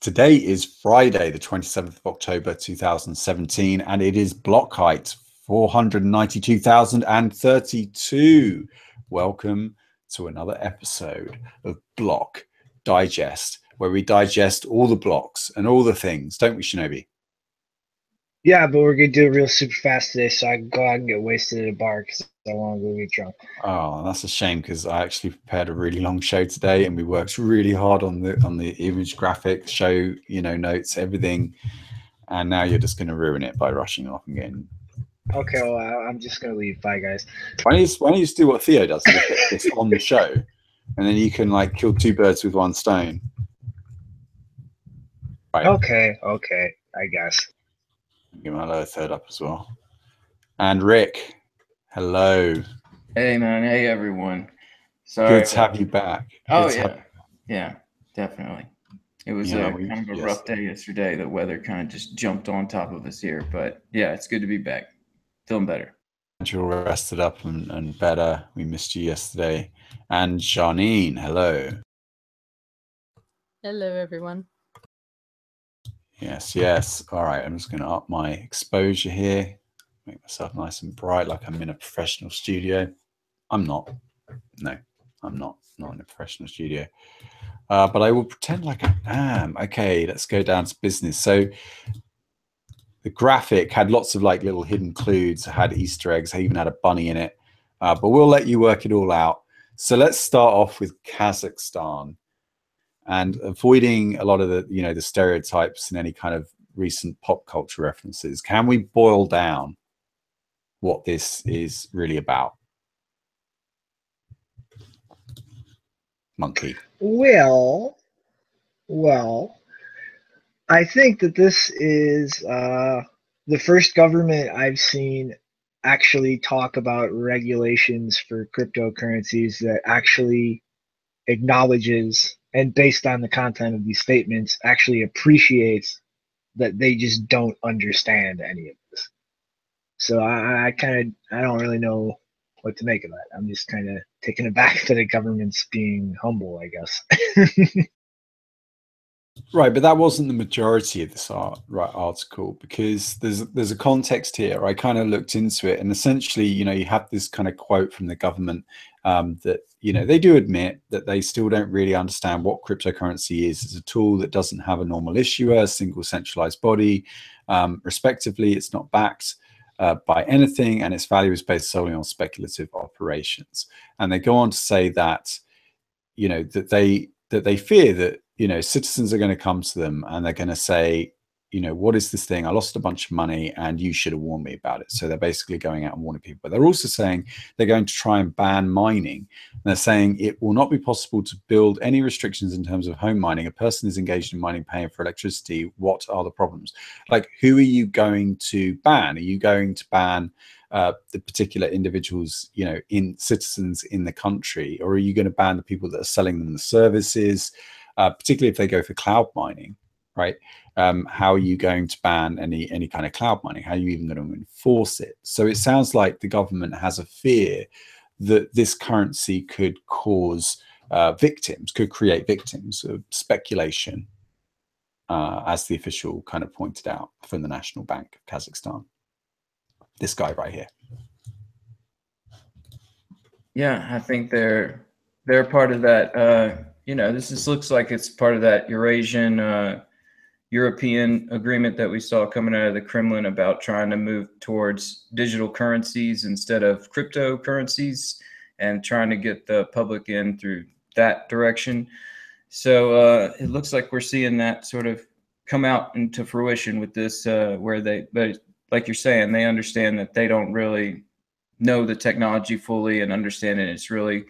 Today is Friday, the 27th of October, 2017, and it is block height 492,032. Welcome to another episode of Block Digest, where we digest all the blocks and all the things, don't we, Shinobi? Yeah, but we're going to do it real super fast today, so I can go out and get wasted at a bar because I want to go get drunk. Oh, that's a shame because I actually prepared a really long show today and we worked really hard on the image graphics, show, notes, everything. And now you're just going to ruin it by rushing off and getting... Okay, well, I'm just going to leave. Bye, guys. Why don't you just do what Theo does, just get this on the show, and then you can like kill two birds with one stone. Right. Okay, I guess. Give my lower third up as well. And Rick, hello. Hey, man. Hey, everyone. Sorry. Good to have you back. Oh, yeah, definitely. It was kind of a yes. rough day yesterday. The weather kind of just jumped on top of us here. But, yeah, it's good to be back. Feeling better. You're rested up and better. We missed you yesterday. And Janine, hello. Hello, everyone. Yes. All right, I'm just going to up my exposure here. Make myself nice and bright like I'm in a professional studio. I'm not. No, I'm not in a professional studio. But I will pretend like I am. Okay, let's go down to business. So the graphic had lots of like little hidden clues, had Easter eggs, even had a bunny in it. But we'll let you work it all out. So let's start off with Kazakhstan. And avoiding a lot of the, the stereotypes and any kind of recent pop culture references, can we boil down what this is really about? Monkey. Well, I think that this is the first government I've seen actually talk about regulations for cryptocurrencies that actually acknowledges, and based on the content of these statements, actually appreciates that they just don't understand any of this. So I don't really know what to make of that. I'm just kind of taken aback that the government's being humble, I guess. Right, but that wasn't the majority of this article, because there's a context here. I kind of looked into it, and essentially, you have this kind of quote from the government that, they do admit that they still don't really understand what cryptocurrency is. It's a tool that doesn't have a normal issuer, a single centralized body, respectively. It's not backed by anything, and its value is based solely on speculative operations. And they go on to say that, that they fear that, citizens are going to come to them and they're going to say, what is this thing? I lost a bunch of money and you should have warned me about it. So they're basically going out and warning people. But they're also saying they're going to try and ban mining. And they're saying it will not be possible to build any restrictions in terms of home mining. A person is engaged in mining, paying for electricity. What are the problems? Like, who are you going to ban? Are you going to ban the particular individuals, in citizens in the country? Or are you going to ban the people that are selling them the services? Particularly if they go for cloud mining, right? How are you going to ban any kind of cloud mining? How are you even going to enforce it? So it sounds like the government has a fear that this currency could cause could create victims of speculation, as the official kind of pointed out from the National Bank of Kazakhstan. This guy right here. Yeah, I think they're part of that. This looks like it's part of that Eurasian European agreement that we saw coming out of the Kremlin about trying to move towards digital currencies instead of cryptocurrencies, and trying to get the public in through that direction. So it looks like we're seeing that sort of come out into fruition with this, but like you're saying, they understand that they don't really know the technology fully and understand it. It's really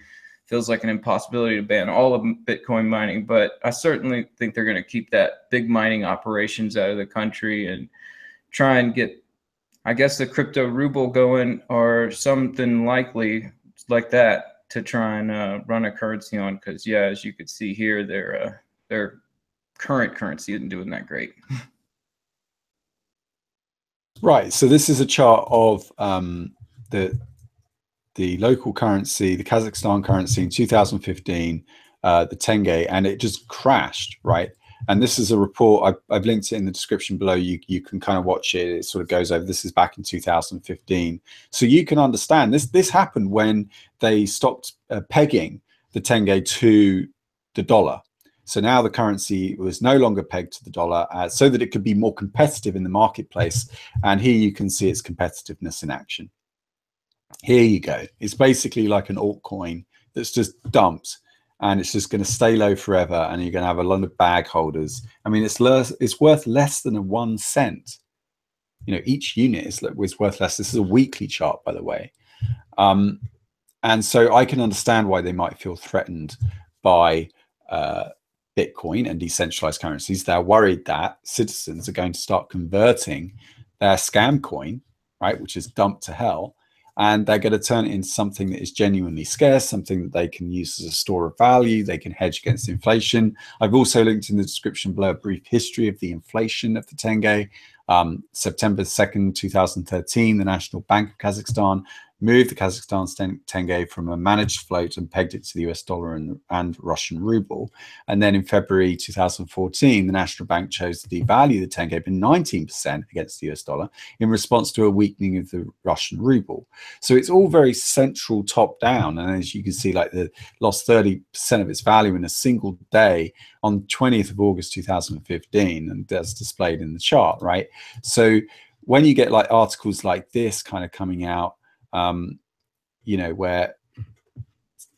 feels like an impossibility to ban all of Bitcoin mining, but I certainly think they're going to keep that big mining operations out of the country and try and get, I guess, the crypto ruble going or something likely like that to try and run a currency on. Because, yeah, as you could see here, their current currency isn't doing that great. Right. So this is a chart of the local currency, the Kazakhstan currency in 2015, the tenge, and it just crashed, right? And this is a report, I've linked it in the description below. You can kind of watch it. It sort of goes over, this is back in 2015. So you can understand this happened when they stopped pegging the tenge to the dollar. So now the currency was no longer pegged to the dollar so that it could be more competitive in the marketplace. And here you can see its competitiveness in action. Here you go. It's basically like an altcoin that's just dumped, and it's just going to stay low forever, and you're going to have a lot of bag holders. I mean, it's worth less than 1 cent. You know, each unit is worth less. This is a weekly chart, by the way. And so I can understand why they might feel threatened by Bitcoin and decentralized currencies. They're worried that citizens are going to start converting their scam coin, right, which is dumped to hell, and they're going to turn it into something that is genuinely scarce, something that they can use as a store of value. They can hedge against inflation. I've also linked in the description below a brief history of the inflation of the tenge. September 2nd, 2013, the National Bank of Kazakhstan moved the Kazakhstan tenge from a managed float and pegged it to the US dollar and Russian ruble. And then in February 2014, the National Bank chose to devalue the tenge by 19% against the US dollar in response to a weakening of the Russian ruble. So it's all very central top down. And as you can see, like, the lost 30% of its value in a single day on 20th of August 2015, and that's displayed in the chart, right? So when you get like articles like this kind of coming out, you know, where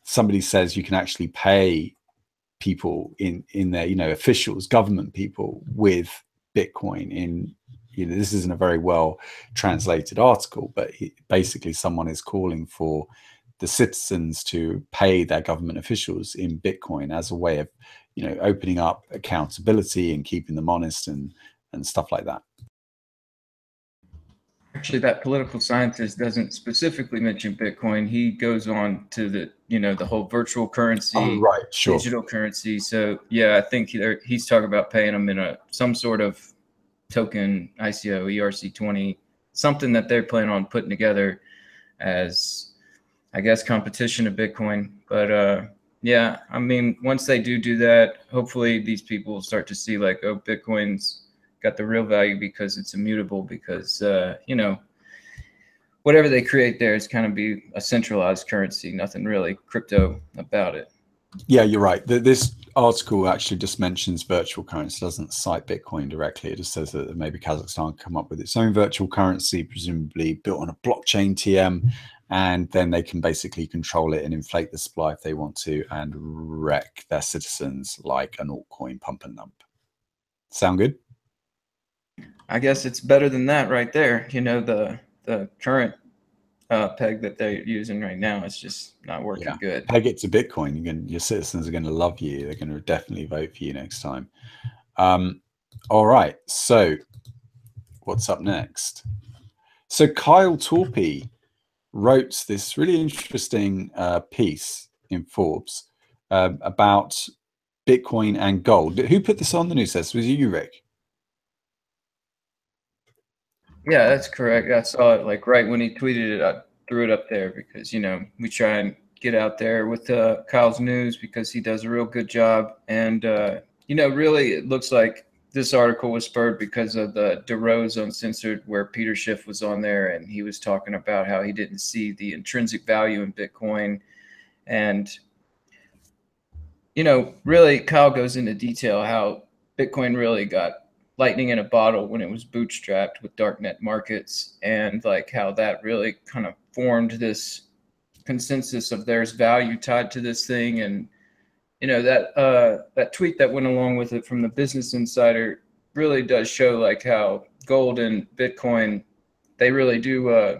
somebody says you can actually pay people in their, you know, officials, government people with Bitcoin in, you know, this isn't a very well translated article, but basically someone is calling for the citizens to pay their government officials in Bitcoin as a way of, you know, opening up accountability and keeping them honest and stuff like that. Actually, that political scientist doesn't specifically mention Bitcoin. He goes on to the, you know, the whole virtual currency, right, sure, digital currency. So yeah, I think he's talking about paying them in some sort of token, ICO, ERC20, something that they're planning on putting together as, I guess, competition to Bitcoin. But yeah, I mean, once they do that, hopefully these people will start to see like, oh, Bitcoin's got the real value because it's immutable, because you know, whatever they create there is kind of be a centralized currency, nothing really crypto about it. Yeah, you're right. This article actually just mentions virtual currency, doesn't cite Bitcoin directly. It just says that maybe Kazakhstan come up with its own virtual currency, presumably built on a blockchain TM, and then they can basically control it and inflate the supply if they want to and wreck their citizens like an altcoin pump and dump. Sound good? I guess it's better than that right there. You know, the current peg that they're using right now is just not working good. Peg it to Bitcoin. Your citizens are going to love you. They're going to definitely vote for you next time. All right. So what's up next? So Kyle Torpy wrote this really interesting piece in Forbes about Bitcoin and gold. Who put this on the news desk? Was it you, Rick? Yeah, that's correct. I saw it like right when he tweeted it. I threw it up there because, you know, we try and get out there with Kyle's news because he does a real good job. And, you know, really it looks like this article was spurred because of the DeRose Uncensored, where Peter Schiff was on there and he was talking about how he didn't see the intrinsic value in Bitcoin. And, you know, really Kyle goes into detail how Bitcoin really got lightning in a bottle when it was bootstrapped with darknet markets, and like how that really kind of formed this consensus of there's value tied to this thing. And you know, that tweet that went along with it from the Business Insider really does show like how gold and Bitcoin, they really do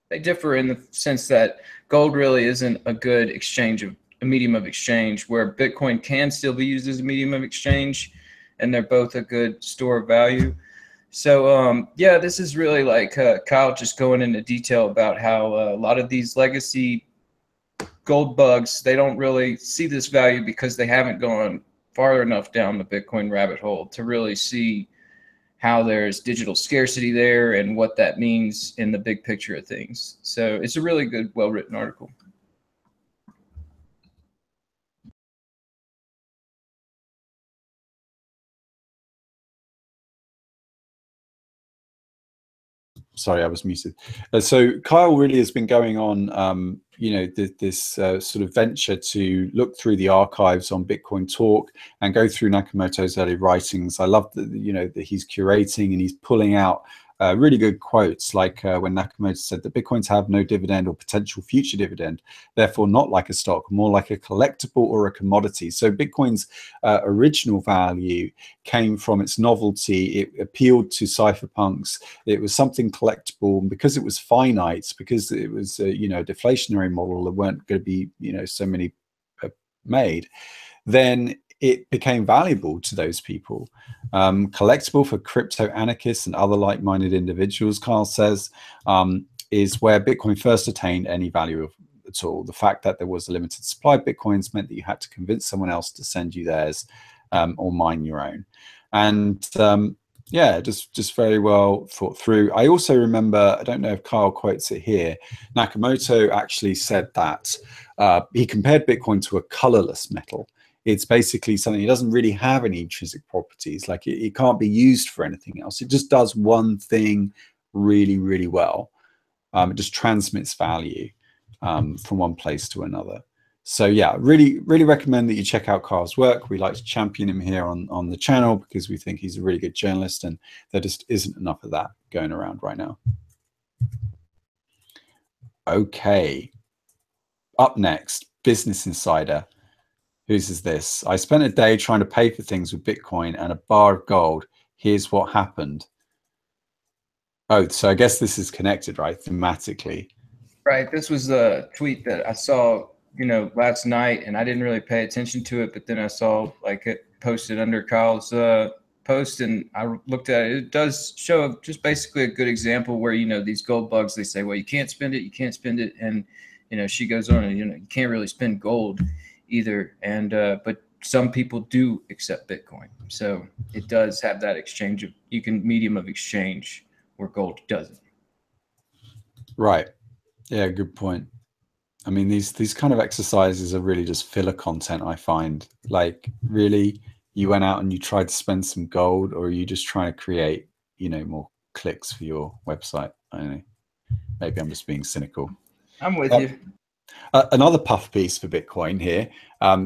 they differ in the sense that gold really isn't a good a medium of exchange, where Bitcoin can still be used as a medium of exchange, and they're both a good store of value. So yeah, this is really like Kyle just going into detail about how a lot of these legacy gold bugs, they don't really see this value because they haven't gone far enough down the Bitcoin rabbit hole to really see how there's digital scarcity there and what that means in the big picture of things. So it's a really good, well-written article. sorry, I was muted. So Kyle really has been going on, you know, this sort of venture to look through the archives on Bitcoin Talk and go through Nakamoto's early writings. I love that, you know, that he's curating and he's pulling out really good quotes, like when Nakamoto said that Bitcoins have no dividend or potential future dividend, therefore not like a stock, more like a collectible or a commodity. So Bitcoin's original value came from its novelty. It appealed to cypherpunks. It was something collectible, and because it was finite, because it was you know, a deflationary model, there weren't going to be, you know, so many made, then it became valuable to those people. Collectible for crypto anarchists and other like-minded individuals, Kyle says, is where Bitcoin first attained any value at all. The fact that there was a limited supply of Bitcoins meant that you had to convince someone else to send you theirs or mine your own. And yeah, just very well thought through. I also remember, I don't know if Kyle quotes it here, Nakamoto actually said that he compared Bitcoin to a colorless metal. It's basically something, it doesn't really have any intrinsic properties. Like it can't be used for anything else. It just does one thing really, really well. It just transmits value from one place to another. So yeah, really recommend that you check out Kyle's work. We like to champion him here on the channel because we think he's a really good journalist, and there just isn't enough of that going around right now. Okay. Up next, Business Insider. Whose is this? I spent a day trying to pay for things with Bitcoin and a bar of gold. Here's what happened. Oh, so I guess this is connected, right? Thematically. Right. This was a tweet that I saw, you know, last night, and I didn't really pay attention to it, but then I saw like it posted under Kyle's post, and I looked at it. It does show just basically a good example where, you know, these gold bugs, they say, well, you can't spend it, you can't spend it. And, you know, she goes on and, you know, you can't really spend gold either. And but some people do accept Bitcoin, so it does have that exchange of medium of exchange where gold doesn't. Right. Yeah, good point. I mean, these kind of exercises are really just filler content, I find. Like, really, you went out and you tried to spend some gold, or are you just trying to create, you know, more clicks for your website? I don't know. Maybe I'm just being cynical. I'm with you. Another puff piece for Bitcoin here.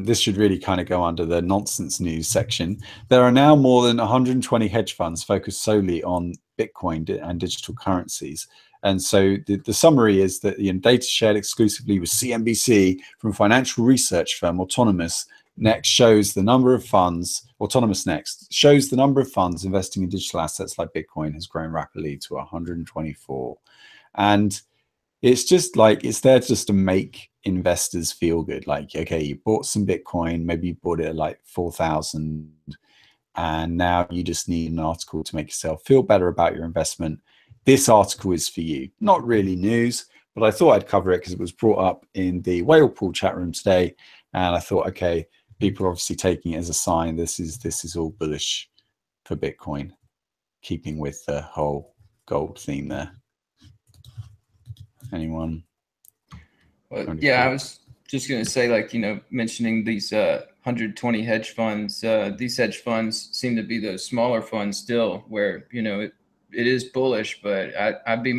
This should really kind of go under the nonsense news section. There are now more than 120 hedge funds focused solely on Bitcoin and digital currencies. And so the summary is that the data shared exclusively with CNBC from financial research firm Autonomous Next shows the number of funds, Autonomous Next shows the number of funds investing in digital assets like Bitcoin has grown rapidly to 124. And it's just like, it's there just to make investors feel good. Like, okay, you bought some Bitcoin, maybe you bought it at like 4,000, and now you just need an article to make yourself feel better about your investment. This article is for you. Not really news, but I thought I'd cover it because it was brought up in the whale pool chat room today. And I thought, okay, people are obviously taking it as a sign. This is all bullish for Bitcoin, keeping with the whole gold theme there. Anyone? Well, yeah, I was just going to say, like, you know, mentioning these 120 hedge funds, these hedge funds seem to be those smaller funds still where, you know, it is bullish, but I'd be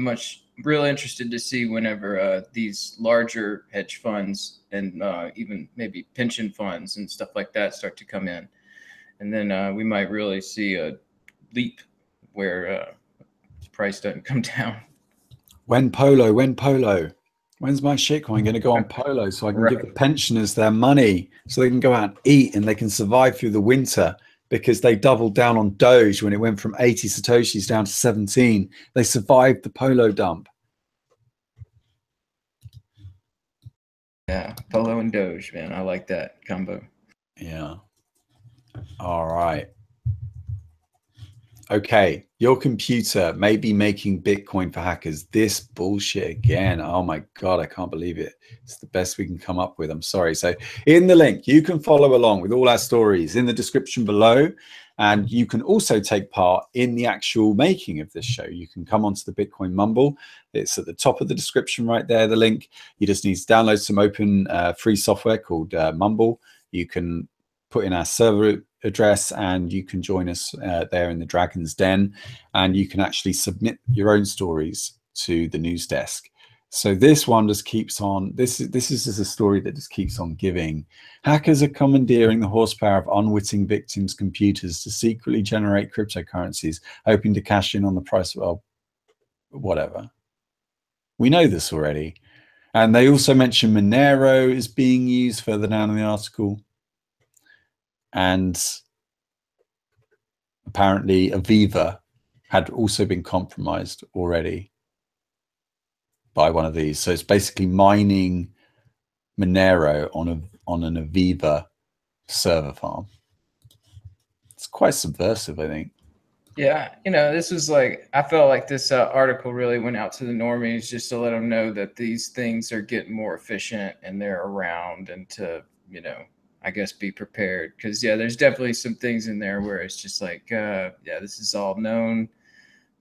real interested to see whenever these larger hedge funds and even maybe pension funds and stuff like that start to come in. And then we might really see a leap where the price doesn't come down. When Polo? When's my shitcoin going to go on Polo so I can give the pensioners their money so they can go out and eat and they can survive through the winter, because they doubled down on Doge when it went from 80 Satoshis down to 17. They survived the Polo dump. Yeah, Polo and Doge, man. I like that combo. Yeah. All right. Okay, your computer may be making Bitcoin for hackers. This bullshit again. Oh my God, I can't believe it. It's the best we can come up with. I'm sorry. So in the link, you can follow along with all our stories in the description below. And you can also take part in the actual making of this show. You can come onto the Bitcoin Mumble. It's at the top of the description right there, the link. You just need to download some open free software called Mumble. You can put in our server address, and you can join us there in the Dragon's Den, and you can actually submit your own stories to the news desk. So this one just keeps on. This is just a story that just keeps on giving. Hackers are commandeering the horsepower of unwitting victims' computers to secretly generate cryptocurrencies, hoping to cash in on the price of, well, whatever. We know this already. And they also mention Monero is being used further down in the article. And apparently Aviva had also been compromised already by one of these. So it's basically mining Monero on an Aviva server farm. It's quite subversive, I think. Yeah, you know, this was like, I felt like this article really went out to the normies just to let them know that these things are getting more efficient and they're around, and to, you know, I guess be prepared. Because, yeah, there's definitely some things in there where it's just like, yeah, this is all known,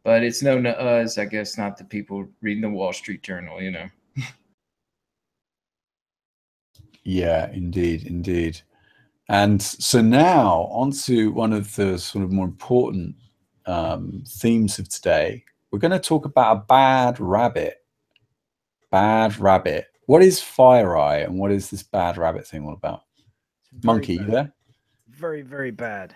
but it's known to us, I guess, not the people reading the Wall Street Journal, you know. Yeah, indeed, indeed. And so now onto one of the sort of more important themes of today. We're going to talk about a bad rabbit. Bad rabbit. What is FireEye, and what is this bad rabbit thing all about? Monkey, you there? Very, very bad.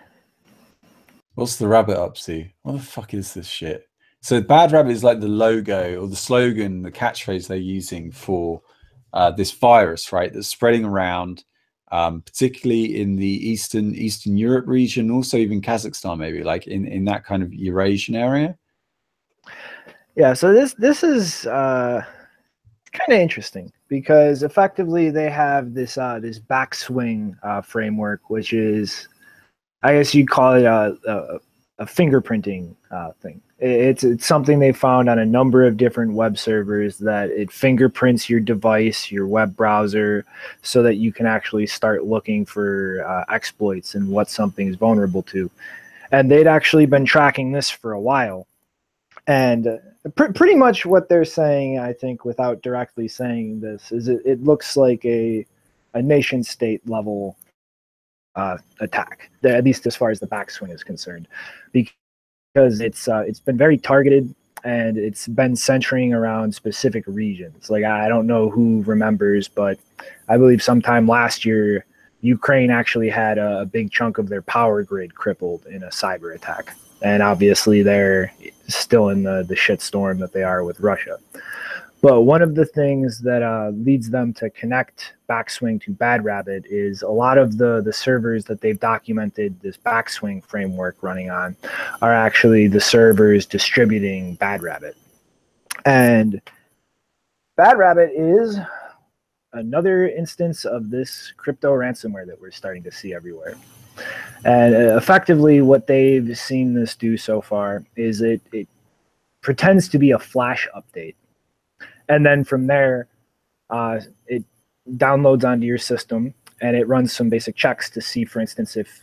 What's the rabbit up to? What the fuck is this shit? So bad rabbit is like the logo or the slogan, the catchphrase they're using for this virus, right? That's spreading around, particularly in the Eastern Europe region, also even Kazakhstan, maybe like in that kind of Eurasian area. Yeah, so this is kind of interesting because effectively they have this this backswing framework, which is, I guess you'd call it a fingerprinting thing. It's something they found on a number of different web servers, that it fingerprints your device, your web browser, so that you can actually start looking for exploits and what something is vulnerable to. And they'd actually been tracking this for a while. And pretty much what they're saying, I think, without directly saying this, is it looks like a nation state level attack, at least as far as the backswing is concerned, because it's been very targeted, and it's been centering around specific regions. Like, I don't know who remembers, but I believe sometime last year, Ukraine actually had a big chunk of their power grid crippled in a cyber attack. And obviously they're still in the shitstorm that they are with Russia. But one of the things that leads them to connect backswing to BadRabbit is a lot of the servers that they've documented this backswing framework running on are actually the servers distributing BadRabbit. And BadRabbit is another instance of this crypto ransomware that we're starting to see everywhere. And effectively what they've seen this do so far is it pretends to be a flash update. And then from there, it downloads onto your system, and it runs some basic checks to see, for instance, if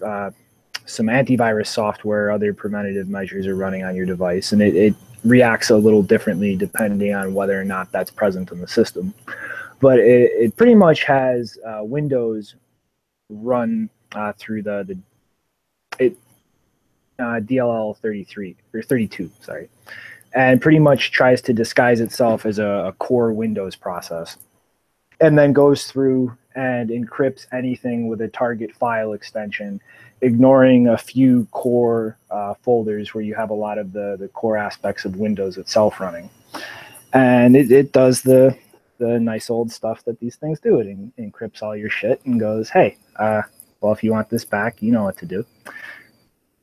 some antivirus software or other preventative measures are running on your device. And it reacts a little differently depending on whether or not that's present in the system. But it pretty much has Windows run through the DLL 33 or 32, sorry, and pretty much tries to disguise itself as a core Windows process, and then goes through and encrypts anything with a target file extension, ignoring a few core folders where you have a lot of the core aspects of Windows itself running. And it does the nice old stuff that these things do. It encrypts all your shit and goes, hey, well, if you want this back, you know what to do.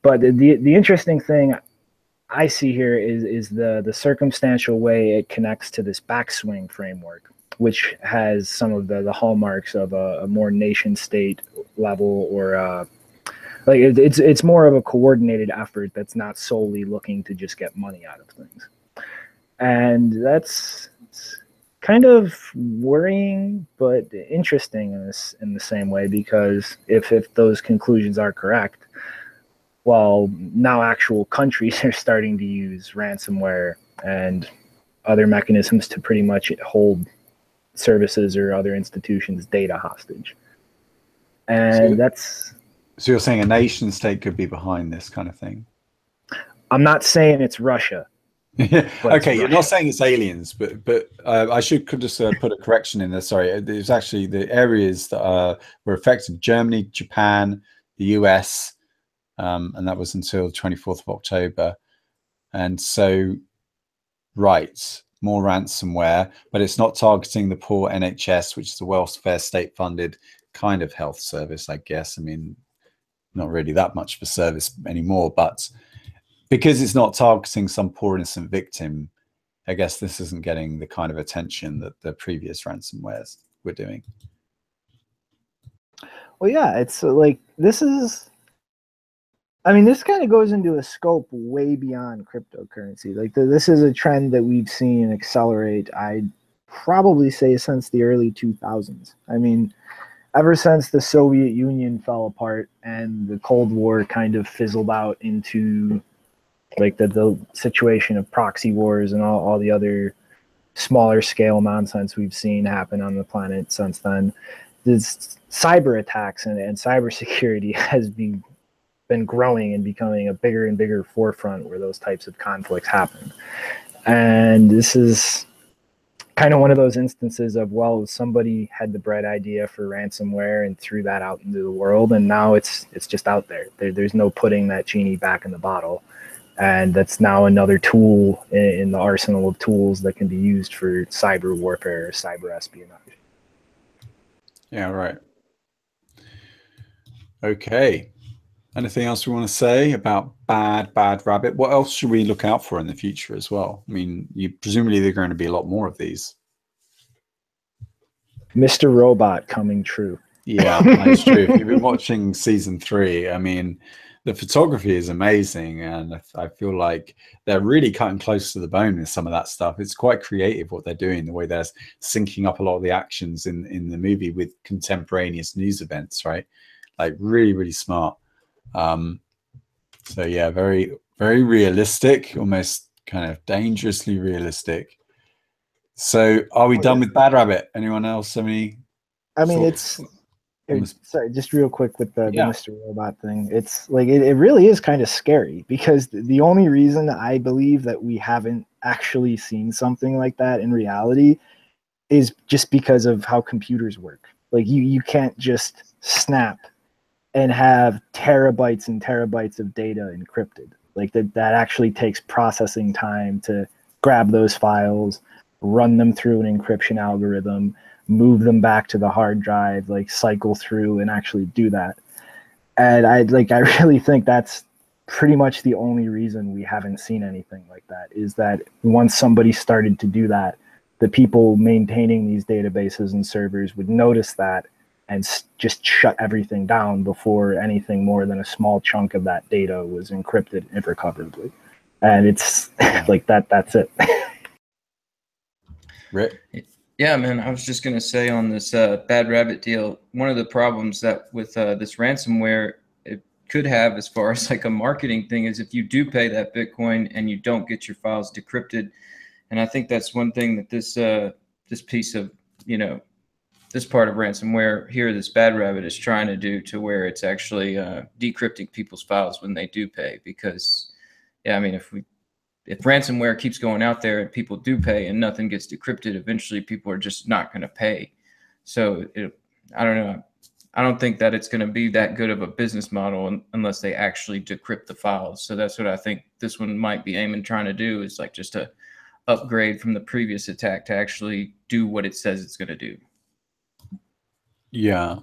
But the interesting thing I see here is the circumstantial way it connects to this backswing framework, which has some of the hallmarks of a more nation state level, or like it's more of a coordinated effort that's not solely looking to just get money out of things. And that's kind of worrying, but interesting in the same way, because if those conclusions are correct, well, now actual countries are starting to use ransomware and other mechanisms to pretty much hold services or other institutions' data hostage. And So you're saying a nation state could be behind this kind of thing? I'm not saying it's Russia. Okay, you're not saying it's aliens, but I should could just put a correction in there. Sorry, it's actually the areas that were affected: Germany, Japan, the US, and that was until the 24th of October. And so, right, more ransomware, but it's not targeting the poor NHS, which is the welfare state-funded kind of health service, I guess. I mean, not really that much of a service anymore, but because it's not targeting some poor innocent victim, I guess this isn't getting the kind of attention that the previous ransomwares were doing. Well, yeah, it's like this is, I mean, this kind of goes into a scope way beyond cryptocurrency. Like this is a trend that we've seen accelerate, I'd probably say, since the early 2000s. I mean, ever since the Soviet Union fell apart and the Cold War kind of fizzled out into like the situation of proxy wars and all the other smaller scale nonsense we've seen happen on the planet since then, this cyber attacks and cybersecurity has been growing and becoming a bigger and bigger forefront where those types of conflicts happen. And this is kind of one of those instances of, well, somebody had the bright idea for ransomware and threw that out into the world, and now it's just out there. There's no putting that genie back in the bottle. And that's now another tool in the arsenal of tools that can be used for cyber warfare or cyber espionage. Yeah, right. Okay. Anything else we want to say about BadRabbit? What else should we look out for in the future as well? I mean, presumably there are going to be a lot more of these. Mr. Robot coming true. Yeah, that's true. If you've been watching season 3, I mean, the photography is amazing, and I feel like they're really cutting close to the bone with some of that stuff. It's quite creative what they're doing, the way they're syncing up a lot of the actions in the movie with contemporaneous news events, right? Like really, really smart. So yeah, very, very realistic, almost kind of dangerously realistic. So are we done with BadRabbit? Anyone else have any? I mean, it's sorry, just real quick with the Mr. Robot thing. It's like it really is kind of scary, because the only reason I believe that we haven't actually seen something like that in reality is just because of how computers work. Like you can't just snap and have terabytes and terabytes of data encrypted. Like that actually takes processing time to grab those files, run them through an encryption algorithm, move them back to the hard drive, like cycle through and actually do that. And I really think that's pretty much the only reason we haven't seen anything like that, is that once somebody started to do that, the people maintaining these databases and servers would notice that and just shut everything down before anything more than a small chunk of that data was encrypted irrecoverably. And it's like that's it. Rick? Yeah, man, I was just going to say on this BadRabbit deal, one of the problems that with this ransomware it could have as far as like a marketing thing is if you do pay that Bitcoin and you don't get your files decrypted. And I think that's one thing that this piece of, this part of ransomware here, this BadRabbit is trying to do, to where it's actually decrypting people's files when they do pay. Because, yeah, I mean, if ransomware keeps going out there and people do pay and nothing gets decrypted, eventually people are just not going to pay. So I don't know. I don't think that it's going to be that good of a business model unless they actually decrypt the files. So that's what I think this one might be aiming trying to do, is like just a upgrade from the previous attack to actually do what it says it's going to do. Yeah.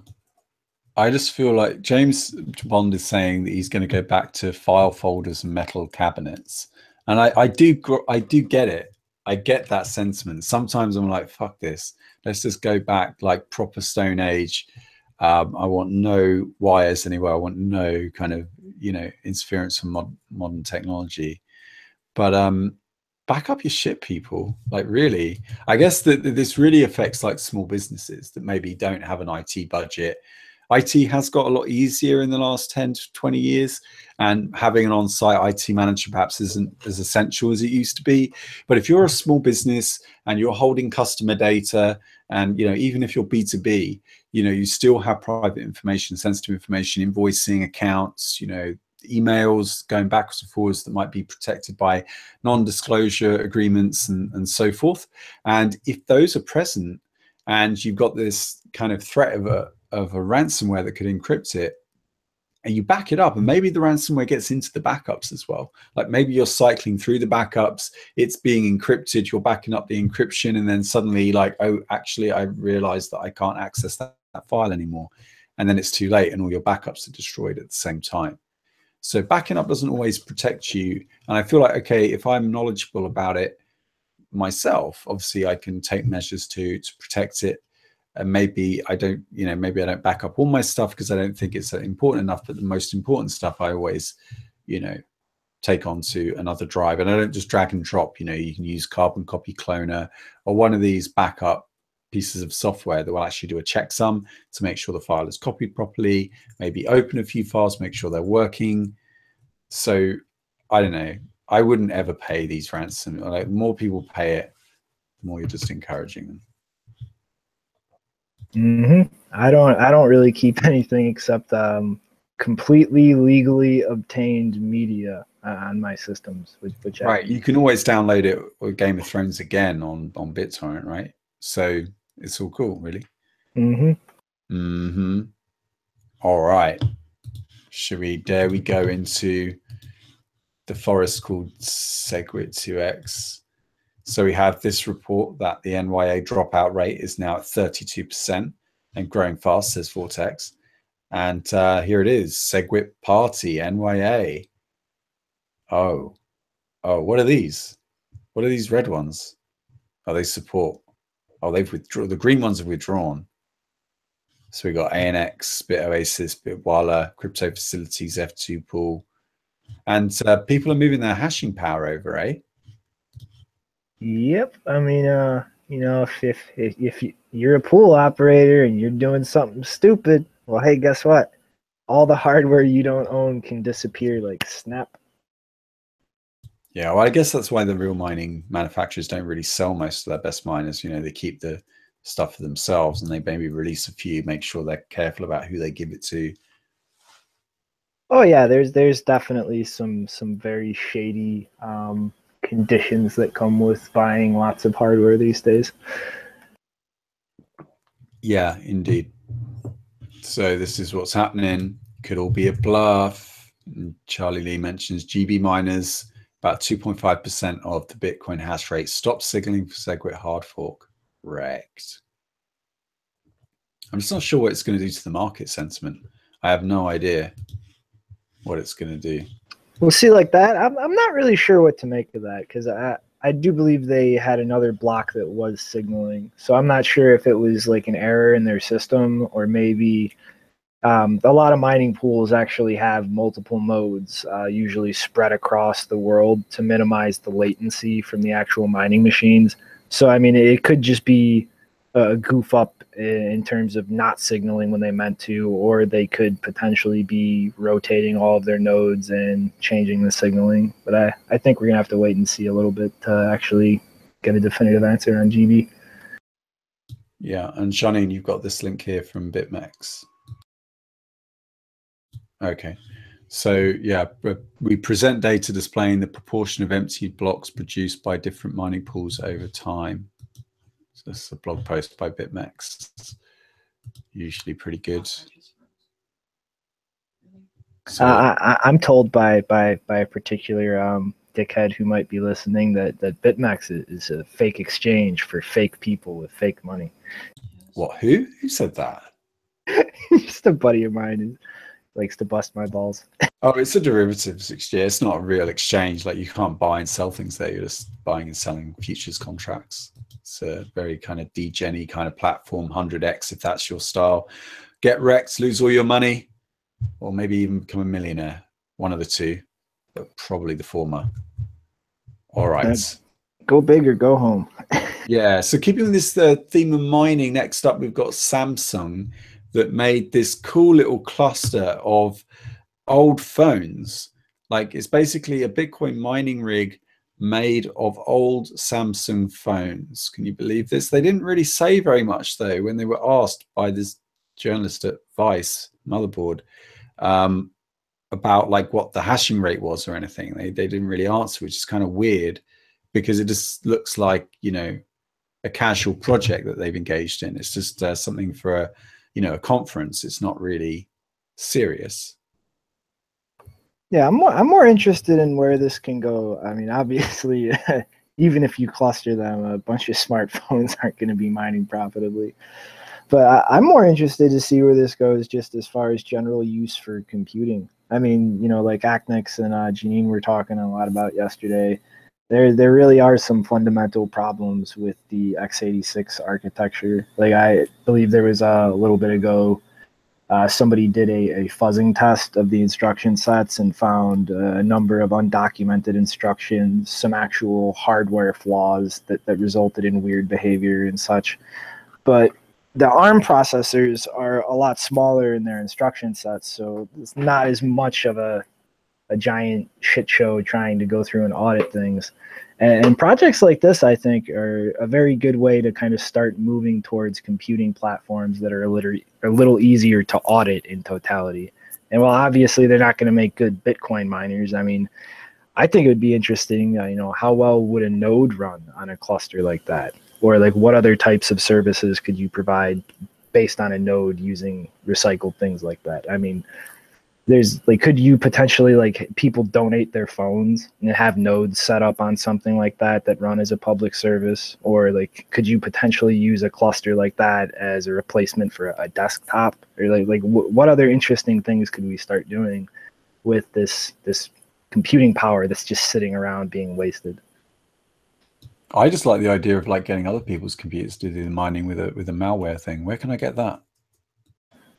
I just feel like James Bond is saying that he's going to go back to file folders and metal cabinets. And I do get it. I get that sentiment. Sometimes I'm like, fuck this. Let's just go back like proper Stone Age. I want no wires anywhere. I want no kind of, interference from modern technology. But back up your shit, people. Like, really, I guess that this really affects like small businesses that maybe don't have an IT budget. IT has got a lot easier in the last 10 to 20 years, and having an on-site IT manager perhaps isn't as essential as it used to be. But if you're a small business and you're holding customer data, and even if you're B2B, you know, you still have private information, sensitive information, invoicing, accounts, you know, emails going backwards and forwards that might be protected by non-disclosure agreements and so forth. And if those are present and you've got this kind of threat of a ransomware that could encrypt it, and you back it up, and maybe the ransomware gets into the backups as well. Like maybe you're cycling through the backups, it's being encrypted, you're backing up the encryption, and then suddenly like, oh, actually, I realized that I can't access that file anymore. And then it's too late and all your backups are destroyed at the same time. So backing up doesn't always protect you. And I feel like, okay, if I'm knowledgeable about it myself, obviously I can take measures to protect it. And maybe I don't, you know, maybe I don't back up all my stuff because I don't think it's important enough. But the most important stuff I always, you know, take onto another drive. And I don't just drag and drop. You know, you can use Carbon Copy Cloner or one of these backup pieces of software that will actually do a checksum to make sure the file is copied properly, maybe open a few files, make sure they're working. So I don't know. I wouldn't ever pay these ransom. Like, the more people pay it, the more you're just encouraging them. I don't really keep anything except completely legally obtained media on my systems, which right. You can always download it with Game of Thrones again on BitTorrent, right? So it's all cool, really. All right. Dare we go into the forest called Segwit 2x? So we have this report that the NYA dropout rate is now at 32% and growing fast, says Vortex. And here it is, Segwit Party, NYA. Oh, what are these? What are these red ones? Oh, they support. Oh, they've withdrawn. The green ones have withdrawn. So we got ANX, BitOasis, Bitwala, Crypto Facilities, F2 Pool. And people are moving their hashing power over, eh? Yep. I mean, you know, if you're a pool operator and you're doing something stupid, well, hey, guess what? All the hardware you don't own can disappear like snap. Yeah, well, I guess that's why the real mining manufacturers don't really sell most of their best miners. You know, they keep the stuff for themselves and they maybe release a few, make sure they're careful about who they give it to. Oh yeah, there's definitely some very shady conditions that come with buying lots of hardware these days. Yeah, indeed. So this is what's happening. Could all be a bluff. And Charlie Lee mentions GBMiners, about 2.5% of the Bitcoin hash rate. Stop signaling for Segwit hard fork. Wrecked. I'm just not sure what it's going to do to the market sentiment. I have no idea what it's going to do. We'll see like that. I'm not really sure what to make of that because I do believe they had another block that was signaling. So I'm not sure if it was like an error in their system or maybe a lot of mining pools actually have multiple nodes, usually spread across the world to minimize the latency from the actual mining machines. So, I mean, it could just be a goof up in terms of not signaling when they meant to, or they could potentially be rotating all of their nodes and changing the signaling. But I think we're going to have to wait and see a little bit to actually get a definitive answer on GB. Yeah, and Janine, you've got this link here from BitMEX. Okay, so yeah, we present data displaying the proportion of emptied blocks produced by different mining pools over time. So this is a blog post by BitMEX. Usually pretty good. So, I'm told by a particular dickhead who might be listening that BitMEX is a fake exchange for fake people with fake money. What? Who said that? Just a buddy of mine who likes to bust my balls. Oh, it's a derivatives exchange. It's not a real exchange. Like, you can't buy and sell things there. You're just buying and selling futures contracts. It's a very kind of degen-y kind of platform, 100x if that's your style. Get wrecked, lose all your money, or maybe even become a millionaire. One of the two, but probably the former. All right. Go big or go home. Yeah, so keeping this theme of mining, next up we've got Samsung that made this cool little cluster of old phones. Like, it's basically a Bitcoin mining rig made of old Samsung phones. Can you believe this? They didn't really say very much though when they were asked by this journalist at Vice, Motherboard, about like what the hashing rate was or anything. They didn't really answer, which is kind of weird because it just looks like, you know, a casual project that they've engaged in. It's just something for a, you know, a conference. It's not really serious. Yeah, I'm more interested in where this can go. I mean, obviously, even if you cluster them, a bunch of smartphones aren't going to be mining profitably. But I'm more interested to see where this goes, just as far as general use for computing. I mean, you know, like Aknex and Janine were talking a lot about yesterday. There really are some fundamental problems with the x86 architecture. Like I believe there was a little bit ago, somebody did a fuzzing test of the instruction sets and found a number of undocumented instructions, some actual hardware flaws that resulted in weird behavior and such. But the ARM processors are a lot smaller in their instruction sets, so it's not as much of a giant shit show trying to go through and audit things. And projects like this, I think, are a very good way to kind of start moving towards computing platforms that are a little easier to audit in totality. And while obviously they're not going to make good Bitcoin miners, I mean, I think it would be interesting, you know, how well would a node run on a cluster like that? Or like what other types of services could you provide based on a node using recycled things like that? I mean, there's like, could you potentially, like, people donate their phones and have nodes set up on something like that run as a public service? Or like, could you potentially use a cluster like that as a replacement for a desktop? Or like what other interesting things could we start doing with this computing power that's just sitting around being wasted? I just like the idea of like getting other people's computers to do the mining with a malware thing. Where can I get that?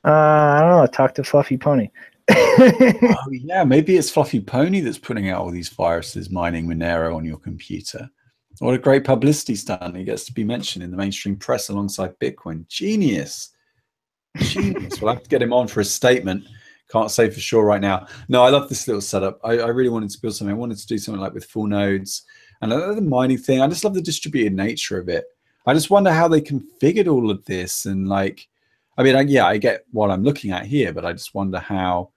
I don't know. Talk to Fluffy Pony. Oh yeah, maybe it's Fluffy Pony that's putting out all these viruses mining Monero on your computer. What a great publicity stunt. He gets to be mentioned in the mainstream press alongside Bitcoin. Genius. Genius. We'll have to get him on for a statement. Can't say for sure right now. No, I love this little setup. I really wanted to build something. I wanted to do something like with full nodes. And I love the mining thing. I just love the distributed nature of it. I just wonder how they configured all of this. And like, I mean, yeah, I get what I'm looking at here, but I just wonder how,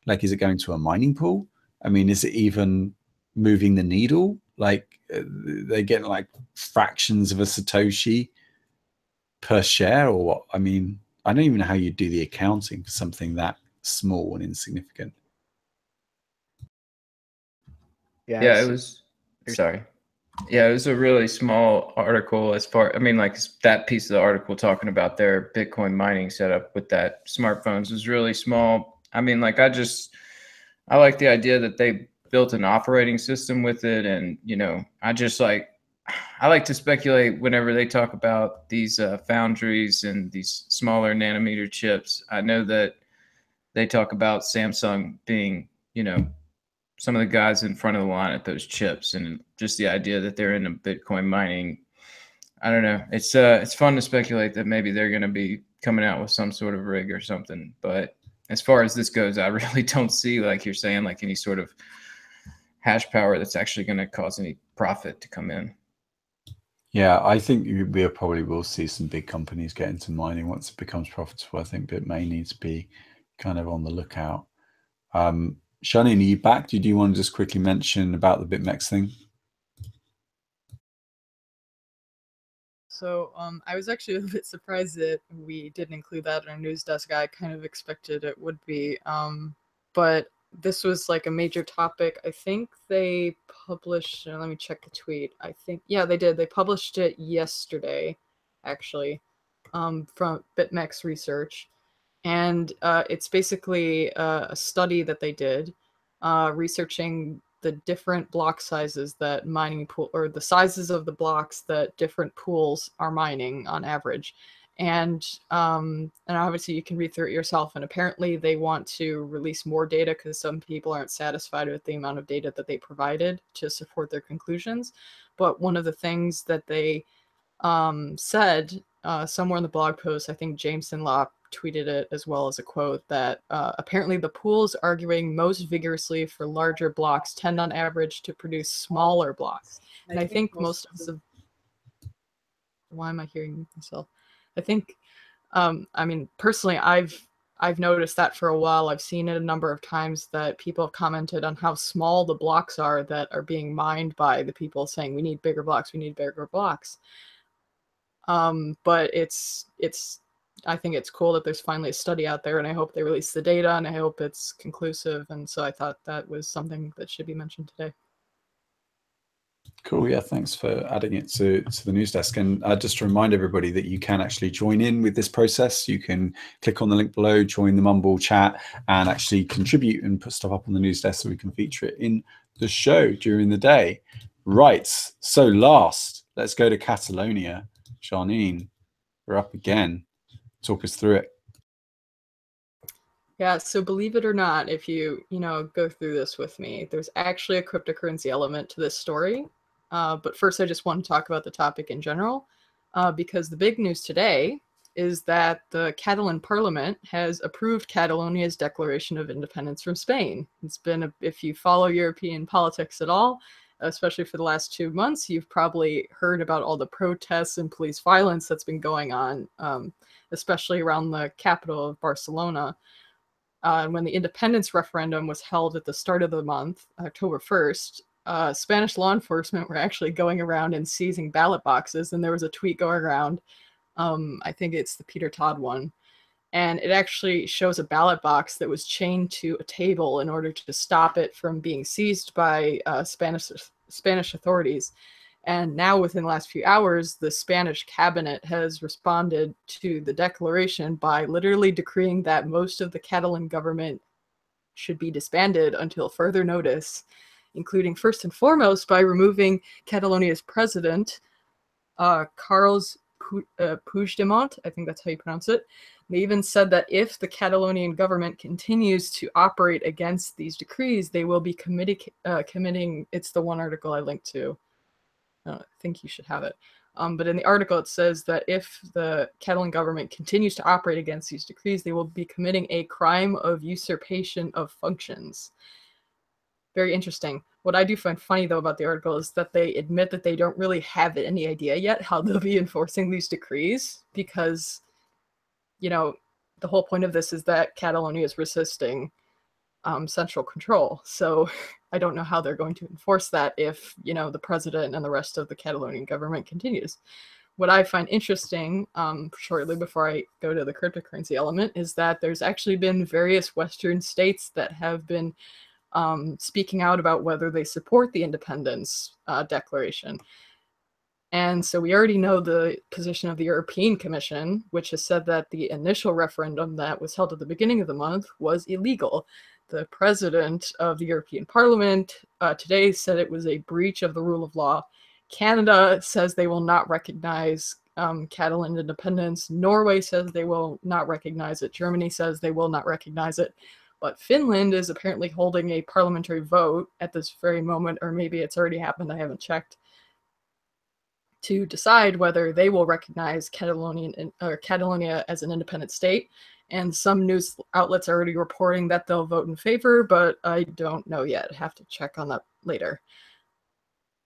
like, is it going to a mining pool? I mean, is it even moving the needle? Like, they're getting like fractions of a Satoshi per share or what? I mean, I don't even know how you do the accounting for something that small and insignificant. Yeah, it was, sorry. Yeah, it was a really small article as far, I mean, like that piece of the article talking about their Bitcoin mining setup with that smartphones was really small. I mean, like I like the idea that they built an operating system with it. And, you know, I like to speculate whenever they talk about these foundries and these smaller nanometer chips. I know that they talk about Samsung being, you know, some of the guys in front of the line at those chips, and just the idea that they're into Bitcoin mining. I don't know. It's fun to speculate that maybe they're going to be coming out with some sort of rig or something. But as far as this goes, I really don't see, like you're saying, like any sort of hash power that's actually going to cause any profit to come in. Yeah, I think we probably will see some big companies get into mining once it becomes profitable. I think it may need to be kind of on the lookout. Shanine, are you back? Do you want to just quickly mention about the BitMEX thing? So I was actually a bit surprised that we didn't include that in our news desk. I kind of expected it would be. But this was like a major topic. I think they published, let me check the tweet. I think, yeah, they did. They published it yesterday, actually, from BitMEX Research. And it's basically a study that they did researching the different block sizes that mining pool, or the sizes of the blocks that different pools are mining on average. And obviously you can read through it yourself. And apparently they want to release more data because some people aren't satisfied with the amount of data that they provided to support their conclusions. But one of the things that they said somewhere in the blog post, I think James Sinlop tweeted it as well as a quote, that apparently the pools arguing most vigorously for larger blocks tend on average to produce smaller blocks. And I think most of the, why am I hearing myself? I think I mean, personally, I've noticed that for a while. I've seen it a number of times that people have commented on how small the blocks are that are being mined by the people saying we need bigger blocks, we need bigger blocks. But I think it's cool that there's finally a study out there, and I hope they release the data, and I hope it's conclusive. And so I thought that was something that should be mentioned today. Cool. Yeah, thanks for adding it to the news desk. And just to remind everybody that you can actually join in with this process. You can click on the link below, join the Mumble chat, and actually contribute and put stuff up on the news desk so we can feature it in the show during the day. Right. So last, let's go to Catalonia. Janine, we're up again. Talk us through it. Yeah, so believe it or not, if you go through this with me, there's actually a cryptocurrency element to this story. But first, I just want to talk about the topic in general, because the big news today is that the Catalan Parliament has approved Catalonia's declaration of independence from Spain. It's been, if you follow European politics at all, especially for the last 2 months, you've probably heard about all the protests and police violence that's been going on, especially around the capital of Barcelona. When the independence referendum was held at the start of the month, October 1st, Spanish law enforcement were actually going around and seizing ballot boxes, and there was a tweet going around, I think it's the Peter Todd one, and it actually shows a ballot box that was chained to a table in order to stop it from being seized by Spanish authorities. And now, within the last few hours, the Spanish cabinet has responded to the declaration by literally decreeing that most of the Catalan government should be disbanded until further notice, including first and foremost by removing Catalonia's president, Carles Puigdemont, I think that's how you pronounce it. They even said that if the Catalonian government continues to operate against these decrees, they will be committing, it's the one article I linked to. I think you should have it. But in the article, it says that if the Catalan government continues to operate against these decrees, they will be committing a crime of usurpation of functions. Very interesting. What I do find funny, though, about the article is that they admit that they don't really have any idea yet how they'll be enforcing these decrees, because, the whole point of this is that Catalonia is resisting central control. So I don't know how they're going to enforce that if, the president and the rest of the Catalonian government continues. What I find interesting, shortly before I go to the cryptocurrency element, is that there's actually been various Western states that have been speaking out about whether they support the independence declaration. And so we already know the position of the European Commission, which has said that the initial referendum that was held at the beginning of the month was illegal. The president of the European Parliament today said it was a breach of the rule of law. Canada says they will not recognize Catalan independence. Norway says they will not recognize it. Germany says they will not recognize it. But Finland is apparently holding a parliamentary vote at this very moment, or maybe it's already happened, I haven't checked, to decide whether they will recognize Catalonia as an independent state. And some news outlets are already reporting that they'll vote in favor, but I don't know yet. I have to check on that later.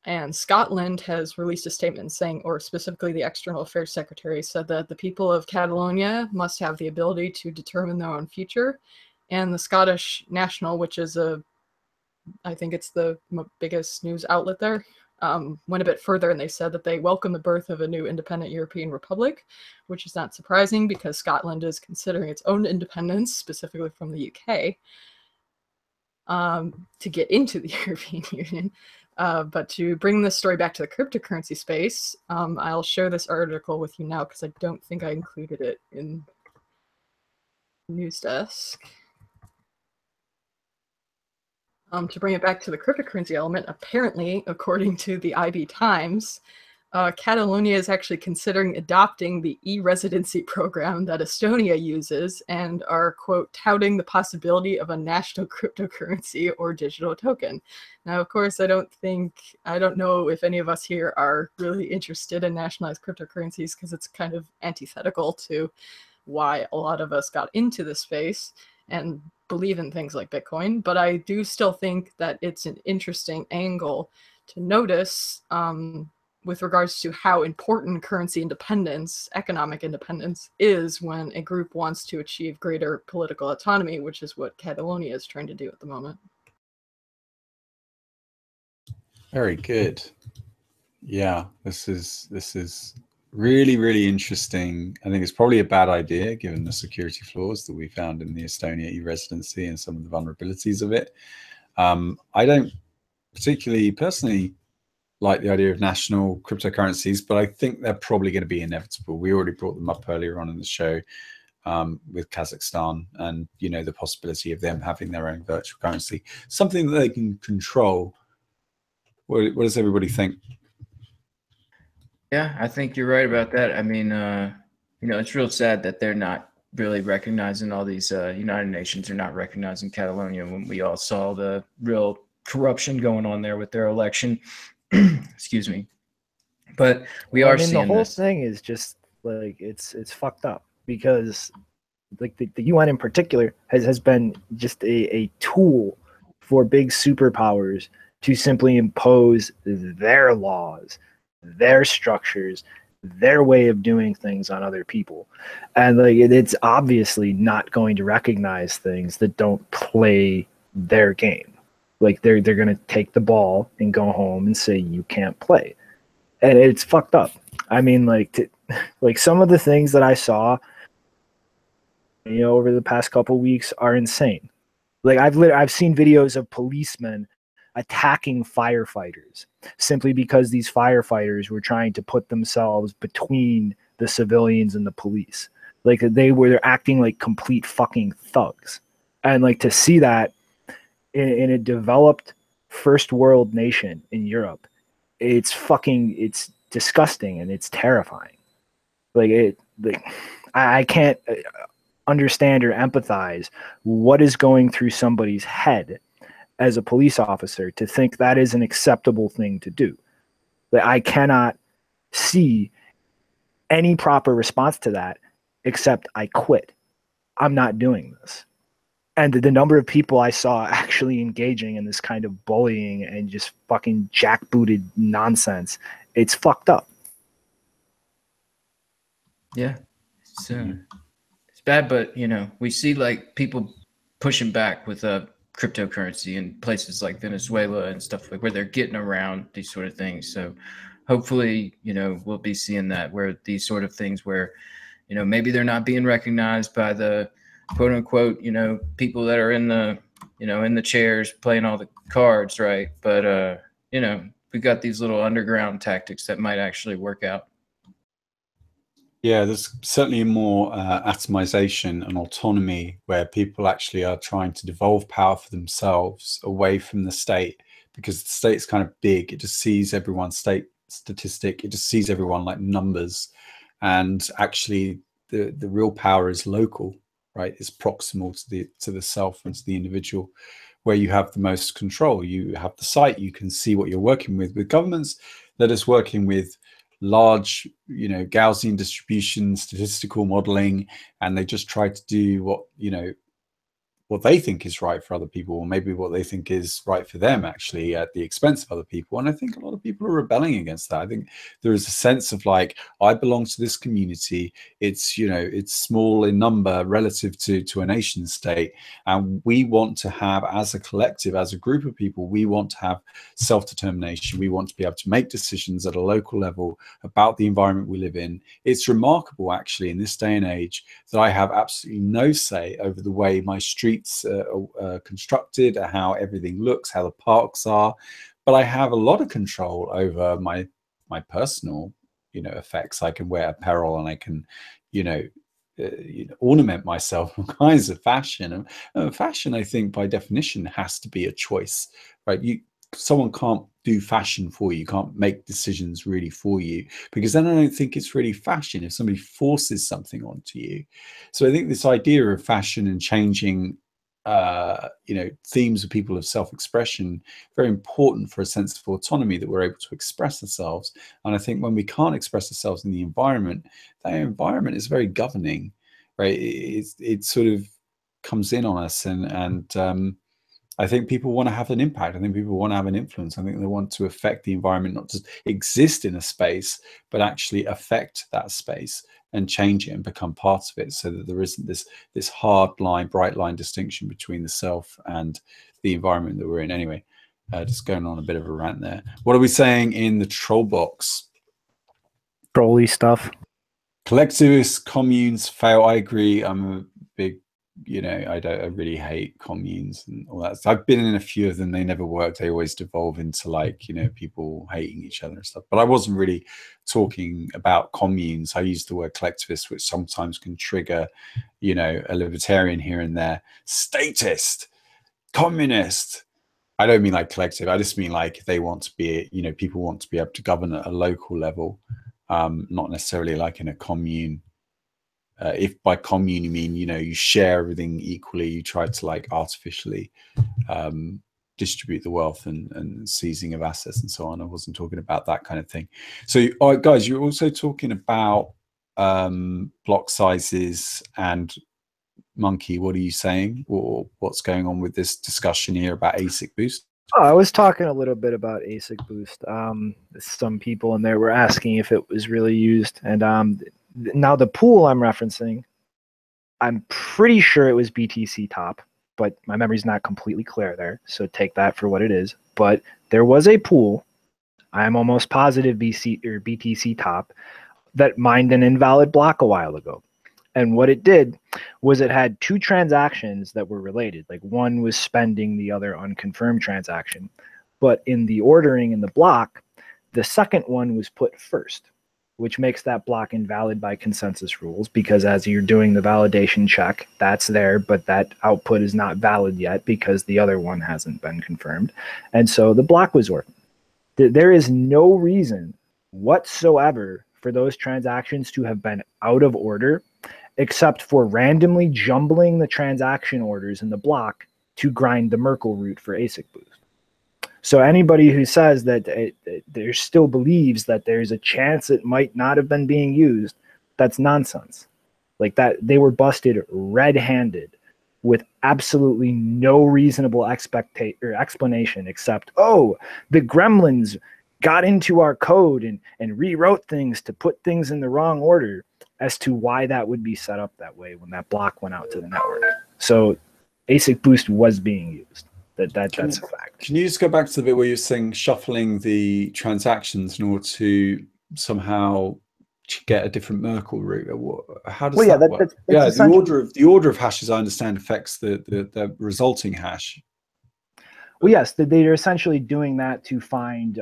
And Scotland has released a statement saying, or specifically the External Affairs Secretary said that the people of Catalonia must have the ability to determine their own future. And the Scottish National, which is I think it's the biggest news outlet there, went a bit further, and they said that they welcome the birth of a new independent European republic, which is not surprising because Scotland is considering its own independence, specifically from the UK, to get into the European Union. But to bring this story back to the cryptocurrency space, I'll share this article with you now because I don't think I included it in the news desk. To bring it back to the cryptocurrency element, apparently, according to the IB Times, Catalonia is actually considering adopting the e-residency program that Estonia uses and are, quote, touting the possibility of a national cryptocurrency or digital token. Now, of course, I don't know if any of us here are really interested in nationalized cryptocurrencies because it's kind of antithetical to why a lot of us got into this space and believe in things like Bitcoin, but I do still think that it's an interesting angle to notice with regards to how important currency independence, economic independence, is when a group wants to achieve greater political autonomy, which is what Catalonia is trying to do at the moment. Very good. Yeah, this is really, really interesting. I think it's probably a bad idea given the security flaws that we found in the Estonia e-residency and some of the vulnerabilities of it. I don't particularly personally like the idea of national cryptocurrencies, but I think they're probably going to be inevitable. We already brought them up earlier on in the show with Kazakhstan, and the possibility of them having their own virtual currency, something that they can control. What does everybody think? Yeah, I think you're right about that. I mean, it's real sad that they're not really recognizing all these United Nations are not recognizing Catalonia when we all saw the real corruption going on there with their election. Excuse me. But we are seeing the whole this. thing is just like it's fucked up, because like the UN in particular has been just a tool for big superpowers to simply impose their laws, their structures, their way of doing things on other people. And like it's obviously not going to recognize things that don't play their game. Like they're going to take the ball and go home and say you can't play. And it's fucked up. I mean, like some of the things that I saw over the past couple weeks are insane. Like I've seen videos of policemen attacking firefighters simply because these firefighters were trying to put themselves between the civilians and the police. Like they're acting like complete fucking thugs. And like to see that in a developed first world nation in Europe, it's disgusting and it's terrifying. I can't understand or empathize what is going through somebody's head as a police officer to think that is an acceptable thing to do. I cannot see any proper response to that except I quit. I'm not doing this. And the number of people I saw actually engaging in this kind of bullying and just fucking jackbooted nonsense, it's fucked up. Yeah, it's bad, but we see like people pushing back with cryptocurrency in places like Venezuela and stuff like where they're getting around these sort of things. So hopefully, we'll be seeing that where these sort of things where, maybe they're not being recognized by the quote unquote, people that are in the, in the chairs playing all the cards, right? But, we got these little underground tactics that might actually work out. Yeah, there's certainly more atomization and autonomy where people actually are trying to devolve power for themselves away from the state, because the state's kind of big. It just sees everyone's state statistic. It just sees everyone like numbers. And actually the real power is local, right? It's proximal to the self and to the individual, where you have the most control. You have the site, you can see what you're working with. With governments, they're just working with large, Gaussian distribution, statistical modeling, and they just try to do what they think is right for other people, or maybe what they think is right for them, actually, at the expense of other people. And I think a lot of people are rebelling against that. I think there is a sense of like, I belong to this community. It's, it's small in number relative to a nation state. And we want to have, as a collective, as a group of people, we want to have self-determination. We want to be able to make decisions at a local level about the environment we live in. It's remarkable, actually, in this day and age, that I have absolutely no say over the way my streets are constructed, how everything looks, how the parks are, but I have a lot of control over my personal effects. I can wear apparel and I can ornament myself in all kinds of fashion, and fashion, I think, by definition has to be a choice, right? Someone can't do fashion for you, can't make decisions really for you, because then I don't think it's really fashion if somebody forces something onto you. So I think this idea of fashion and changing themes of people of self-expression, very important for a sense of autonomy, that we're able to express ourselves. And I think when we can't express ourselves in the environment, that environment is very governing, right? It sort of comes in on us, and I think people want to have an impact. I think people want to have an influence. I think they want to affect the environment, not just exist in a space, but actually affect that space and change it and become part of it, so that there isn't this hard line, bright line distinction between the self and the environment that we're in. Anyway, just going on a bit of a rant there. What are we saying in the troll box? Trolly stuff. Collectivist communes fail. I agree. I'm a big, I really hate communes and all that. So I've been in a few of them. They never worked. They always devolve into like, people hating each other and stuff. But I wasn't really talking about communes. I used the word collectivist, which sometimes can trigger, a libertarian here and there. Statist, communist. I don't mean like collective. I just mean like they want to be, people want to be able to govern at a local level, not necessarily like in a commune. If by commune you mean, you share everything equally, you try to like artificially distribute the wealth and seizing of assets and so on. I wasn't talking about that kind of thing. So, all right, guys, you're also talking about block sizes and Monkey. What are you saying, or what's going on with this discussion here about ASIC boost? Oh, I was talking a little bit about ASIC boost. Some people in there were asking if it was really used, and now the pool I'm referencing, I'm pretty sure it was BTC top, but my memory's not completely clear there, so take that for what it is. But there was a pool, I'm almost positive BTC top, that mined an invalid block a while ago. And what it did was it had two transactions that were related. Like one was spending, the other unconfirmed transaction. But in the ordering in the block, the second one was put first, which makes that block invalid by consensus rules, because as you're doing the validation check, that's there, but that output is not valid yet because the other one hasn't been confirmed. And so the block was orphaned. There is no reason whatsoever for those transactions to have been out of order, except for randomly jumbling the transaction orders in the block to grind the Merkle root for ASIC boost. So anybody who says that there still believes that there's a chance it might not have been being used, that's nonsense. Like that, they were busted red-handed with absolutely no reasonable explanation except, oh, the gremlins got into our code and rewrote things to put things in the wrong order, as to why that would be set up that way when that block went out to the network. So ASIC boost was being used. That's a fact. Can you just go back to the bit where you're saying shuffling the transactions in order to somehow get a different Merkle root? How does that work? The order of hashes, I understand, affects the resulting hash. Well, yes, they're essentially doing that to find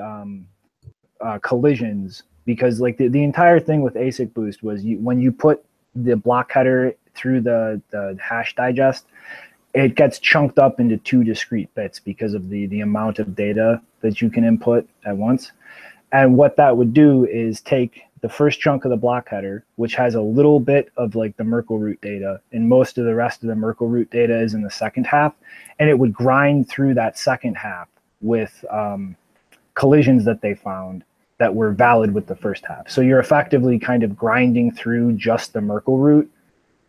collisions. Because like the entire thing with ASIC boost was when you put the block header through the hash digest, it gets chunked up into two discrete bits because of the amount of data that you can input at once. And what that would do is take the first chunk of the block header, which has a little bit of like the Merkle root data, and most of the rest of the Merkle root data is in the second half, and it would grind through that second half with collisions that they found that were valid with the first half. So you're effectively kind of grinding through just the Merkle root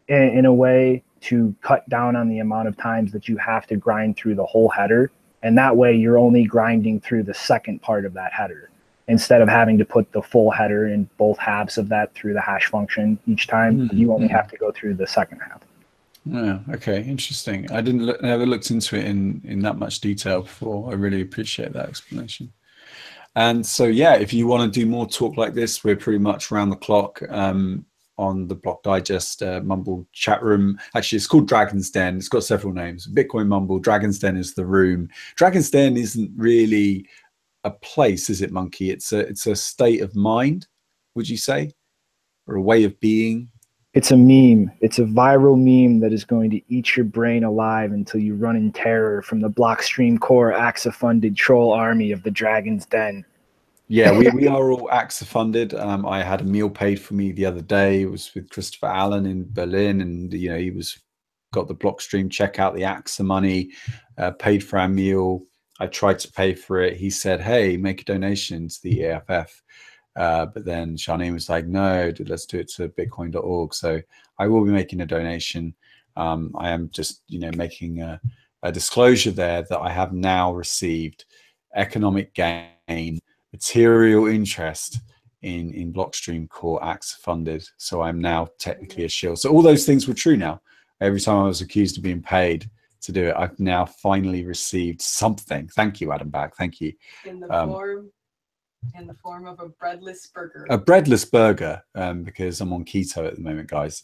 in a way to cut down on the amount of times that you have to grind through the whole header. And that way you're only grinding through the second part of that header, instead of having to put the full header in both halves of that through the hash function each time. You only have to go through the second half. Yeah, okay, interesting. I never looked into it in that much detail before. I really appreciate that explanation. And so, yeah, if you want to do more talk like this, we're pretty much around the clock on the Block Digest Mumble chat room. Actually, it's called Dragon's Den. It's got several names. Bitcoin Mumble, Dragon's Den is the room. Dragon's Den isn't really a place, is it, Monkey? It's a state of mind, would you say? Or a way of being? It's a meme. It's a viral meme that is going to eat your brain alive until you run in terror from the Blockstream Core AXA-funded troll army of the Dragon's Den. Yeah, we are all AXA funded. I had a meal paid for me the other day. It was with Christopher Allen in Berlin, and he got the Blockstream checkout, the AXA money, paid for our meal. I tried to pay for it. He said, "Hey, make a donation to the EFF." But then Charlene was like, "No, let's do it to bitcoin.org." So I will be making a donation. I am just, making a disclosure there that I have now received economic gain, material interest in Blockstream Core AXA funded. So I'm now technically a shill. So all those things were true now. Every time I was accused of being paid to do it, I've now finally received something. Thank you, Adam Back. Thank you. In the form of a breadless burger. A breadless burger, because I'm on keto at the moment, guys.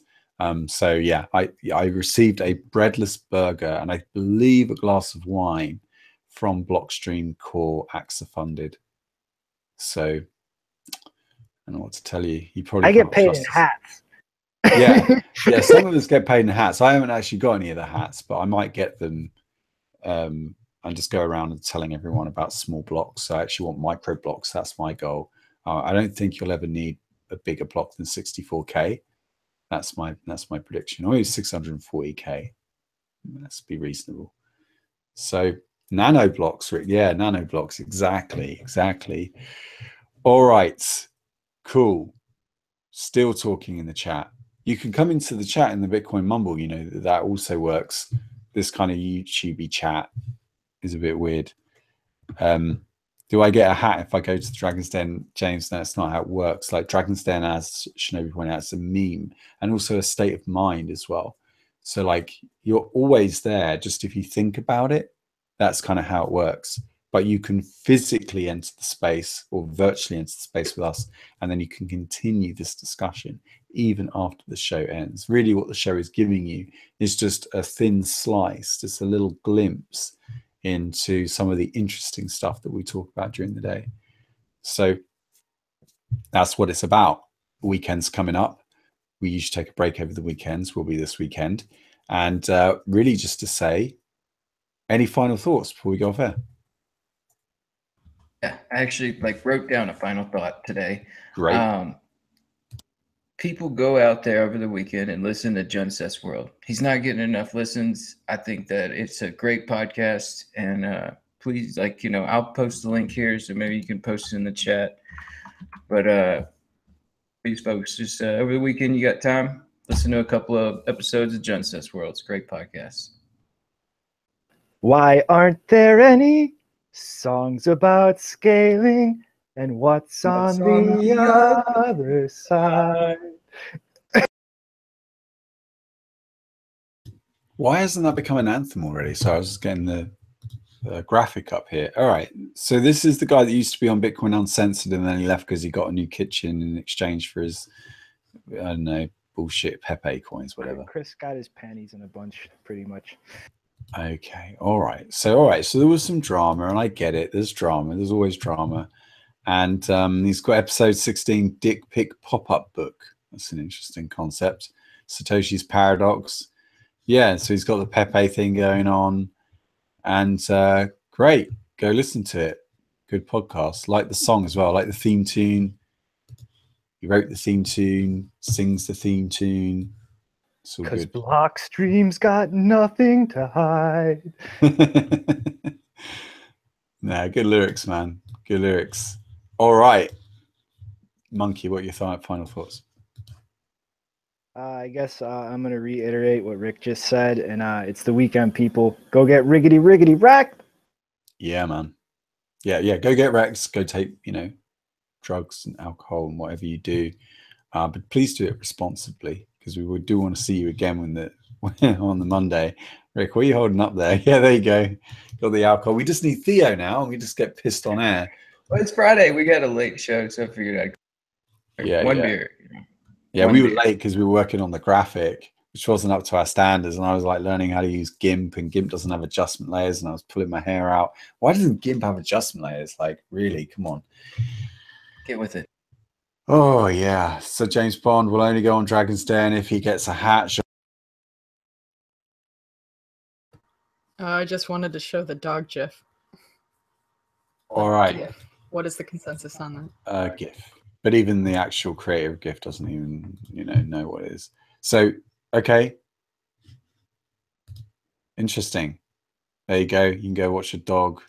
So yeah, I received a breadless burger and I believe a glass of wine from Blockstream Core AXA funded. So I don't know what to tell you. You probably I get paid in us. hats. Yeah. Some of us get paid in hats. I haven't actually got any of the hats, but I might get them. And just go around and telling everyone about small blocks. So I actually want micro blocks. That's my goal. I don't think you'll ever need a bigger block than 64K. That's my prediction. Or 640K. Let's be reasonable. So nano blocks, Rick. Yeah, nano blocks. Exactly. All right. Cool. Still talking in the chat. You can come into the chat in the Bitcoin Mumble. You know, that also works. This kind of YouTubey chat is a bit weird. Do I get a hat if I go to the Dragon's Den? James, that's not how it works. Like Dragon's Den, as Shinobi pointed out, it's a meme and also a state of mind as well. So like you're always there, just if you think about it, that's kind of how it works. But you can physically enter the space or virtually enter the space with us, and then you can continue this discussion even after the show ends. Really what the show is giving you is just a thin slice, just a little glimpse into some of the interesting stuff that we talk about during the day. So that's what it's about. Weekends coming up. We usually take a break over the weekends. Will be this weekend. And really just to say, any final thoughts before we go off air? Yeah, I actually wrote down a final thought today. Great. People go out there over the weekend and listen to Junseth's World. He's not getting enough listens. I think that it's a great podcast, and please, I'll post the link here, so maybe you can post it in the chat. But please, folks, just over the weekend, you got time, listen to a couple of episodes of Junseth's World. It's a great podcast. Why aren't there any songs about scaling? And what's on the other side? Why hasn't that become an anthem already? So I was just getting the graphic up here. All right. So this is the guy that used to be on Bitcoin Uncensored, and then he left because he got a new kitchen in exchange for his, I don't know, bullshit Pepe coins, whatever. Chris got his panties in a bunch, pretty much. Okay. All right. So there was some drama, and I get it. There's drama. There's always drama. And he's got episode 16, Dick Pic Pop-Up Book. That's an interesting concept. Satoshi's Paradox. Yeah, so he's got the Pepe thing going on. And great. Go listen to it. Good podcast. Like the song as well. Like the theme tune. He wrote the theme tune, sings the theme tune. It's all Because good. Blockstream's got nothing to hide. Nah, good lyrics, man. Good lyrics. All right. Monkey, what are your final thoughts? I guess I'm going to reiterate what Rick just said, and it's the weekend, people. Go get riggedy wrecked. Yeah, man. Yeah. Go get wrecked. Go take, drugs and alcohol and whatever you do. But please do it responsibly, because we do want to see you again on the Monday. Rick, what are you holding up there? Yeah, there you go. Got the alcohol. We just need Theo now, and we just get pissed on air. Well, it's Friday. We got a late show, so I figured I'd one beer. Yeah, we were late because we were working on the graphic, which wasn't up to our standards. And I was learning how to use GIMP, and GIMP doesn't have adjustment layers. And I was pulling my hair out. Why doesn't GIMP have adjustment layers? Really, come on. Get with it. Oh, yeah. So James Bond will only go on Dragon's Den if he gets a hat. I just wanted to show the dog GIF. All right. GIF. What is the consensus on that? GIF. But even the actual creator of GIF doesn't even, know what it is. So, okay. Interesting. There you go. You can go watch a dog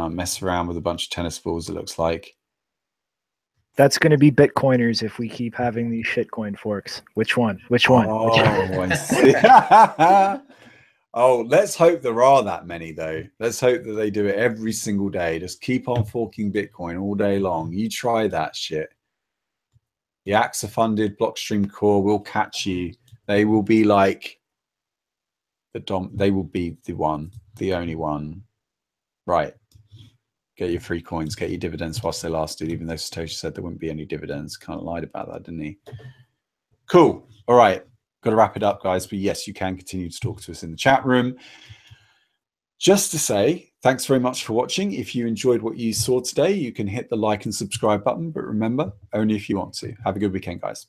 mess around with a bunch of tennis balls, it looks like. That's going to be Bitcoiners if we keep having these shitcoin forks. Which one? Oh, I see. Oh, let's hope there are that many, though. Let's hope that they do it every single day. Just keep on forking Bitcoin all day long. You try that shit. The AXA-funded Blockstream Core will catch you. They will be like they will be the one, the only one. Right. Get your free coins, get your dividends whilst they lasted, even though Satoshi said there wouldn't be any dividends. Kind of lied about that, didn't he? Cool. All right. Got to wrap it up, guys. But yes, you can continue to talk to us in the chat room. Just to say, thanks very much for watching. If you enjoyed what you saw today, you can hit the like and subscribe button. But remember, only if you want to. Have a good weekend, guys.